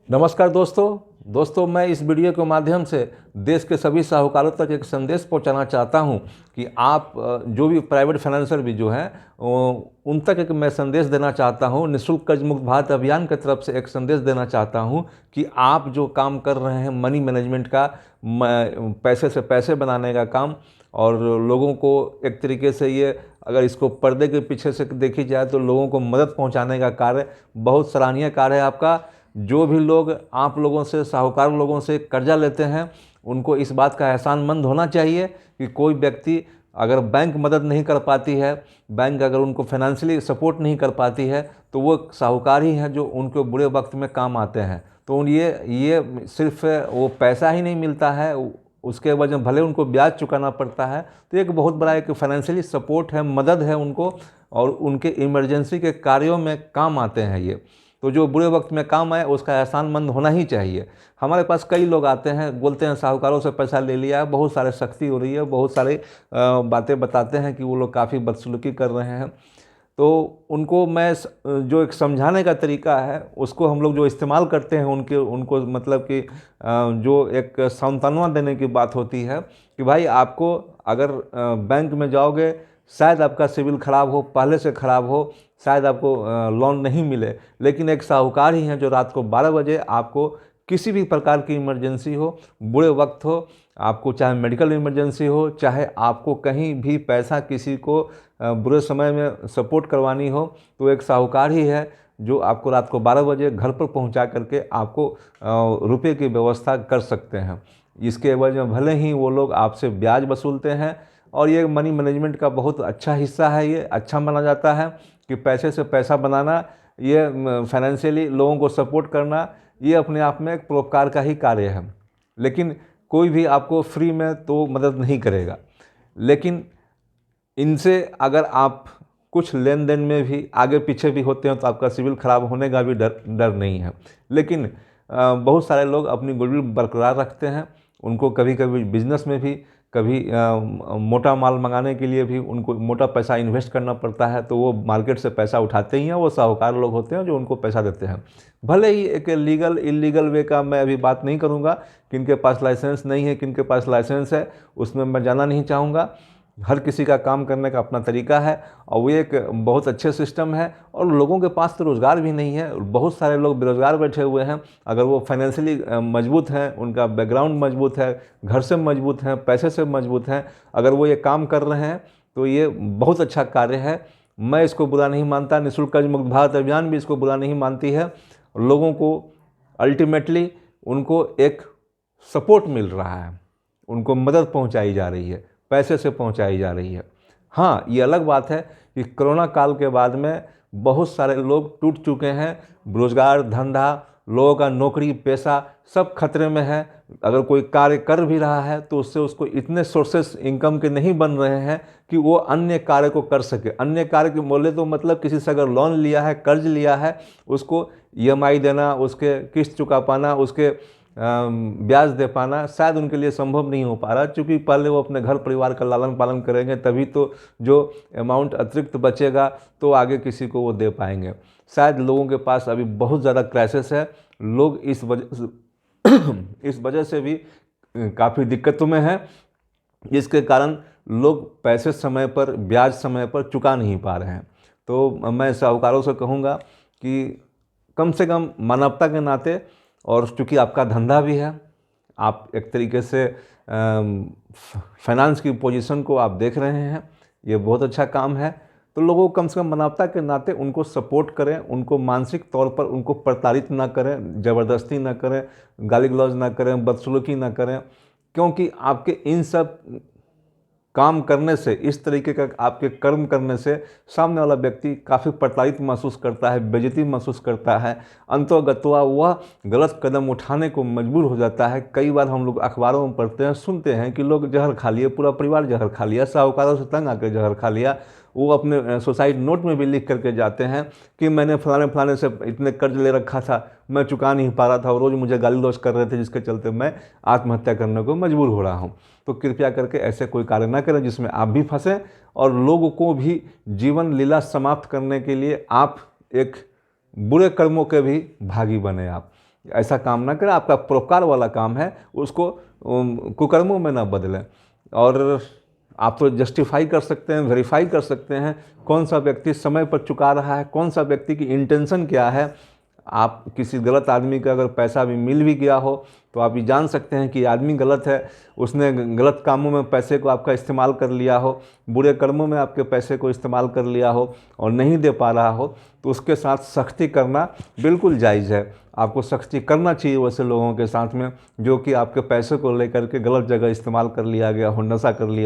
नमस्कार दोस्तों, मैं इस वीडियो के माध्यम से देश के सभी साहूकारों तक एक संदेश पहुंचाना चाहता हूं कि आप जो भी प्राइवेट फाइनेंसर भी जो हैं उन तक एक मैं संदेश देना चाहता हूं। निःशुल्क कर्ज मुक्त भारत अभियान की तरफ से एक संदेश देना चाहता हूं कि आप जो काम कर रहे हैं मनी मैनेजमेंट का, पैसे से पैसे बनाने का काम, और लोगों को एक तरीके से ये अगर इसको पर्दे के पीछे से देखी जाए तो लोगों को मदद पहुंचाने का कार्य बहुत सराहनीय कार्य है आपका। जो भी लोग आप लोगों से, साहूकार लोगों से कर्जा लेते हैं, उनको इस बात का एहसानमंद होना चाहिए कि कोई व्यक्ति अगर बैंक मदद नहीं कर पाती है, बैंक अगर उनको फाइनेंशियली सपोर्ट नहीं कर पाती है, तो वो साहूकार ही हैं जो उनको बुरे वक्त में काम आते हैं। तो ये सिर्फ वो पैसा ही नहीं मिलता है, उसके वजह भले उनको ब्याज चुकाना पड़ता है, तो एक बहुत बड़ा एक फाइनेंशियली सपोर्ट है, मदद है उनको, और उनके इमरजेंसी के कार्यों में काम आते हैं ये। तो जो बुरे वक्त में काम आए उसका एहसानमंद होना ही चाहिए। हमारे पास कई लोग आते हैं, बोलते हैं साहूकारों से पैसा ले लिया है, बहुत सारे सख्ती हो रही है, बहुत सारे बातें बताते हैं कि वो लोग काफ़ी बदसलूकी कर रहे हैं। तो उनको मैं जो एक समझाने का तरीका है उसको हम लोग जो इस्तेमाल करते हैं उनको मतलब कि जो एक सांत्वना देने की बात होती है कि भाई आपको अगर बैंक में जाओगे, शायद आपका सिविल ख़राब हो, पहले से ख़राब हो, शायद आपको लोन नहीं मिले, लेकिन एक साहूकार ही हैं जो रात को 12 बजे आपको किसी भी प्रकार की इमरजेंसी हो, बुरे वक्त हो, आपको चाहे मेडिकल इमरजेंसी हो, चाहे आपको कहीं भी पैसा किसी को बुरे समय में सपोर्ट करवानी हो, तो एक साहूकार ही है जो आपको रात को 12 बजे घर पर पहुंचा करके आपको रुपए की व्यवस्था कर सकते हैं। इसके वजह भले ही वो लोग आपसे ब्याज वसूलते हैं, और ये मनी मैनेजमेंट का बहुत अच्छा हिस्सा है, ये अच्छा माना जाता है कि पैसे से पैसा बनाना, ये फाइनेंशियली लोगों को सपोर्ट करना, ये अपने आप में एक परोपकार का ही कार्य है। लेकिन कोई भी आपको फ्री में तो मदद नहीं करेगा, लेकिन इनसे अगर आप कुछ लेन देन में भी आगे पीछे भी होते हैं तो आपका सिविल खराब होने का भी डर नहीं है। लेकिन बहुत सारे लोग अपनी गुडविल बरकरार रखते हैं, उनको कभी कभी बिजनेस में भी, कभी मोटा माल मंगाने के लिए भी उनको मोटा पैसा इन्वेस्ट करना पड़ता है, तो वो मार्केट से पैसा उठाते ही हैं, वो साहूकार लोग होते हैं जो उनको पैसा देते हैं। भले ही एक लीगल इलीगल वे का मैं अभी बात नहीं करूँगा, किनके पास लाइसेंस नहीं है, किनके पास लाइसेंस है, उसमें मैं जाना नहीं चाहूँगा। हर किसी का काम करने का अपना तरीका है, और वो एक बहुत अच्छे सिस्टम है। और लोगों के पास तो रोज़गार भी नहीं है, बहुत सारे लोग बेरोज़गार बैठे हुए हैं। अगर वो फाइनेंशियली मजबूत हैं, उनका बैकग्राउंड मजबूत है, घर से मजबूत हैं, पैसे से मजबूत हैं, अगर वो ये काम कर रहे हैं तो ये बहुत अच्छा कार्य है। मैं इसको बुरा नहीं मानता, निःशुल्क कर्ज मुक्त भारत अभियान भी इसको बुरा नहीं मानती है। लोगों को अल्टीमेटली उनको एक सपोर्ट मिल रहा है, उनको मदद पहुंचाई जा रही है, पैसे से पहुंचाई जा रही है। हाँ, ये अलग बात है कि कोरोना काल के बाद में बहुत सारे लोग टूट चुके हैं, रोजगार, धंधा, लोगों का नौकरी पेशा सब खतरे में है। अगर कोई कार्य कर भी रहा है तो उससे उसको इतने सोर्सेस इनकम के नहीं बन रहे हैं कि वो अन्य कार्य को कर सके। अन्य कार्य के बोले तो मतलब किसी से अगर लोन लिया है, कर्ज लिया है, उसको ईएमआई देना, उसके किस्त चुका पाना, उसके ब्याज दे पाना शायद उनके लिए संभव नहीं हो पा रहा, क्योंकि पहले वो अपने घर परिवार का लालन पालन करेंगे, तभी तो जो अमाउंट अतिरिक्त बचेगा तो आगे किसी को वो दे पाएंगे। शायद लोगों के पास अभी बहुत ज़्यादा क्राइसिस है, लोग इस वजह से भी काफ़ी दिक्कतों में हैं, जिसके कारण लोग पैसे समय पर, ब्याज समय पर चुका नहीं पा रहे हैं। तो मैं साहूकारों से कहूँगा कि कम से कम मानवता के नाते, और चूँकि आपका धंधा भी है, आप एक तरीके से फाइनेंस की पोजीशन को आप देख रहे हैं, ये बहुत अच्छा काम है। तो लोगों को कम से कम मानवता के नाते उनको सपोर्ट करें, उनको मानसिक तौर पर उनको प्रताड़ित ना करें, ज़बरदस्ती ना करें, गाली गलौज ना करें, बदसलूकी ना करें, क्योंकि आपके इन सब काम करने से, इस तरीके का आपके कर्म करने से सामने वाला व्यक्ति काफ़ी प्रताड़ित महसूस करता है, बेइज्जती महसूस करता है, अंतोगत्वा वह गलत कदम उठाने को मजबूर हो जाता है। कई बार हम लोग अखबारों में पढ़ते हैं, सुनते हैं कि लोग जहर खा लिए, पूरा परिवार जहर खा लिया, साहूकारों से तंग आकर जहर खा लिया। वो अपने सुसाइड नोट में भी लिख करके जाते हैं कि मैंने फलाने फलाने से इतने कर्ज ले रखा था, मैं चुका नहीं पा रहा था, और रोज़ मुझे गाली गलौज कर रहे थे, जिसके चलते मैं आत्महत्या करने को मजबूर हो रहा हूँ। तो कृपया करके ऐसे कोई कार्य ना करें जिसमें आप भी फंसें, और लोगों को भी जीवन लीला समाप्त करने के लिए आप एक बुरे कर्मों के भी भागी बने आप। ऐसा काम ना करें। आपका परोपकार वाला काम है, उसको कुकर्मों में ना बदलें। और आप तो जस्टिफाई कर सकते हैं, वेरीफाई कर सकते हैं कौन सा व्यक्ति समय पर चुका रहा है, कौन सा व्यक्ति की इंटेंशन क्या है। आप किसी गलत आदमी का अगर पैसा भी मिल भी गया हो तो आप ये जान सकते हैं कि आदमी गलत है, उसने गलत कामों में पैसे को आपका इस्तेमाल कर लिया हो, बुरे कर्मों में आपके पैसे को इस्तेमाल कर लिया हो और नहीं दे पा रहा हो, तो उसके साथ सख्ती करना बिल्कुल जायज़ है। आपको सख्ती करना चाहिए वैसे लोगों के साथ में जो कि आपके पैसे को लेकर के गलत जगह इस्तेमाल कर लिया गया हो, नशा कर लिया